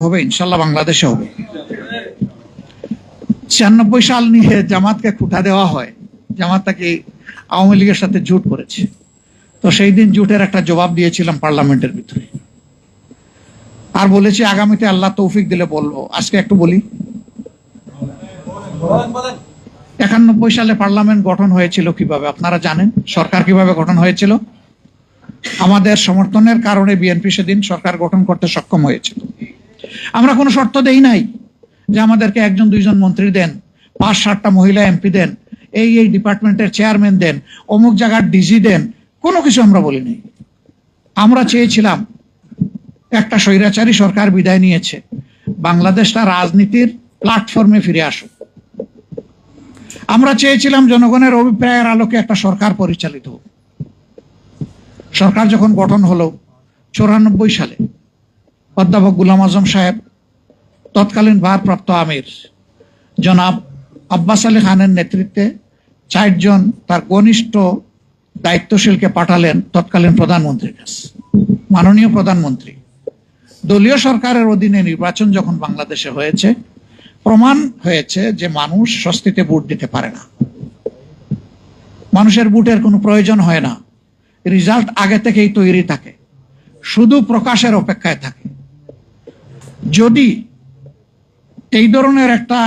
হবে, ইনশাল্লাহ বাংলাদেশে হবে। 96 সাল নিয়ে জামাতকে খুঁটা দেওয়া হয়, জামাত তাকে আওয়ামী লীগের সাথে জোট করেছে। তো সেই দিন জোটের একটা জবাব দিয়েছিলাম পার্লামেন্টের ভিতরে, আর বলেছি আগামীতে আল্লাহ তৌফিক দিলে বলবো। আজকে একটু বলি। 91 সালে পার্লামেন্ট গঠন হয়েছিল কিভাবে আপনারা জানেন? সরকার কিভাবে গঠন হয়েছিল? আমাদের সমর্থনের কারণে বিএনপি সেদিন সরকার গঠন করতে সক্ষম হয়েছিল। আমরা কোনো শর্ত দেই নাই যে আমাদেরকে 1-2 মন্ত্রী দেন, 5-7টা মহিলা এমপি দেন, এই ডিপার্টমেন্টের চেয়ারম্যান দেন, অমুক জায়গার ডিজি দেন, কোনো কিছু আমরা বলিনি। আমরা চেয়েছিলাম একটা স্বৈরাচারী সরকার বিদায় নিয়েছে, বাংলাদেশটা রাজনীতির প্ল্যাটফর্মে ফিরে আসুক। আমরা চেয়েছিলাম জনগণের অভিপ্রায়ের আলোকে একটা সরকার পরিচালিত হোক। সরকার যখন গঠন হলো 94 সালে, অধ্যাপক গোলাম আজম সাহেব তৎকালীন ভারপ্রাপ্ত আমির জনাব আব্বাস আলী খানের নেতৃত্বে 4 জন তার ঘনিষ্ঠ দায়িত্বশীলকে পাঠালেন তৎকালীন প্রধানমন্ত্রীর কাছে। মাননীয় প্রধানমন্ত্রী, দলীয় সরকারের অধীনে নির্বাচন যখন বাংলাদেশে হয়েছে, প্রমাণ হয়েছে যে মানুষ স্বস্তিতে ভোট দিতে পারে না, মানুষের ভোটের কোনো প্রয়োজন হয় না, রেজাল্ট আগে থেকেই তৈরি থাকে, শুধু প্রকাশের অপেক্ষায় থাকে। যদি এই ধরনের একটা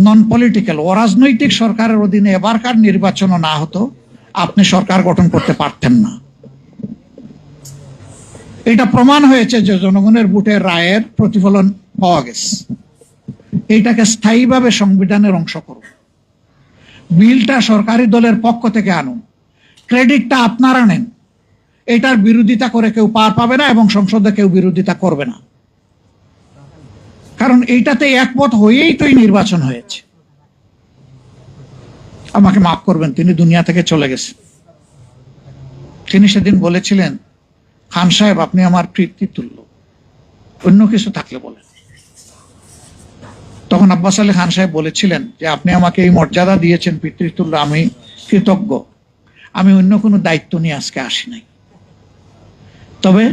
নন পলিটিক্যাল অরাজনৈতিক সরকারের অধীনে এবারকার নির্বাচনও না হতো, আপনি সরকার গঠন করতে পারতেন না। এটা প্রমাণ হয়েছে যে জনগণের ভোটের রায়ের প্রতিফলন পাওয়া গেছে। এইটাকে স্থায়ীভাবে সংবিধানের অংশ করুন, বিলটা সরকারি দলের পক্ষ থেকে আনুন, ক্রেডিটটা আপনারা নেন, এটার বিরোধিতা করে কেউ পার পাবে না এবং সংসদে কেউ বিরোধিতা করবে না, কারণ এইটাতে একমত হয়েই তো এই নির্বাচন হয়েছে। আমাকে মাফ করবেন, তিনি দুনিয়া থেকে চলে গেছেন। তিনি সেদিন বলেছিলেন, খান সাহেব আপনি আমার পিতৃতুল্য, অন্য কিছু থাকলে বলেন। তখন আব্বাস আলী খান সাহেব বলেছিলেন যে আপনি আমাকে এই মর্যাদা দিয়েছেন পিতৃতুল্য, আমি কৃতজ্ঞ, আমি অন্য কোনো দায়িত্ব নিয়ে আজকে আসি নাই। তবে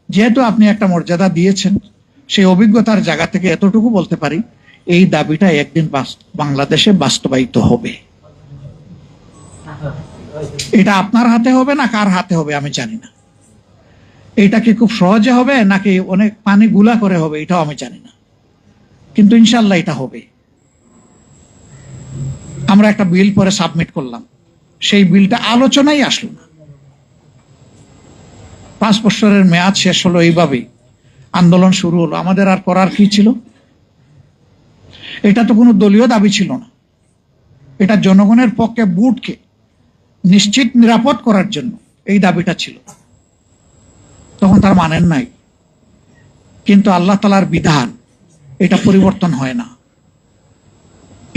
যেহেতু আপনি একটা মর্যাদা দিয়েছেন, সেই অভিজ্ঞতার জায়গা থেকে এতটুকু বলতে পারি, এই দাবিটা একদিন বাংলাদেশে বাস্তবায়িত হবে। এটা আপনার হাতে হবে না কার হাতে হবে আমি জানি না, এটা কি খুব সহজে হবে নাকি অনেক পানি গুলা করে হবে এটাও আমি জানি না, কিন্তু ইনশাল্লাহ এটা হবে। আমরা একটা বিল পরে সাবমিট করলাম, সেই বিলটা আলোচনাই আসলো না। 5 বছরের মেয়াদ শেষ হলো, এইভাবেই আন্দোলন শুরু হলো। আমাদের আর করার কি ছিল? এটা তো কোনো দলীয় দাবি ছিল না, এটা জনগণের পক্ষে ভোটকে নিশ্চিত নিরাপদ করার জন্য এই দাবিটা ছিল। তখন তারা মানেন নাই, কিন্তু আল্লাহ তাআলার বিধান, এটা পরিবর্তন হয় না।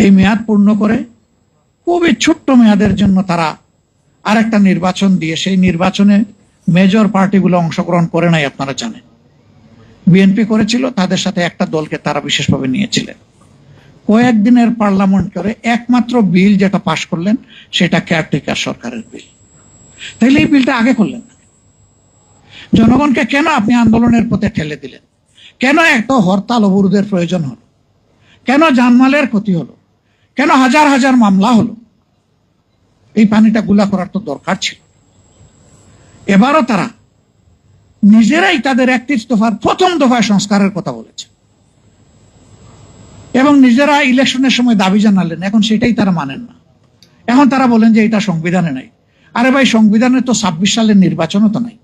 এই মেয়াদ পূর্ণ করে খুবই ছোট্ট মেয়াদের জন্য তারা আরেকটা নির্বাচন দিয়ে, সেই নির্বাচনে মেজর পার্টিগুলো অংশগ্রহণ করে নাই। আপনারা জানেন বিএনপি করেছিল, তাদের সাথে একটা দলকে তারা বিশেষভাবে নিয়েছিলেন। কয়েকদিনের পার্লামেন্ট করে একমাত্র বিল যেটা পাশ করলেন সেটা কেয়ারটেকার সরকারের বিল। তাইলে এই বিলটা আগে করলেন না? জনগণকে কেন আপনি আন্দোলনের পথে ঠেলে দিলেন? কেন এত হরতাল অবরোধের প্রয়োজন হলো? কেন জানমালের ক্ষতি হলো? কেন হাজার হাজার মামলা হলো? এই পানিটা গুলা করার তো দরকার ছিল। এবারও তারা নিজেরাই তাদের 31 দফার প্রথম দফায় সংস্কারের কথা বলেছে এবং নিজেরা ইলেকশনের সময় দাবি জানালেন, এখন সেটাই তারা মানেন না। এখন তারা বলেন যে এটা সংবিধানে নাই। আরে ভাই, সংবিধানে তো 26 সালের নির্বাচনও তো নাই।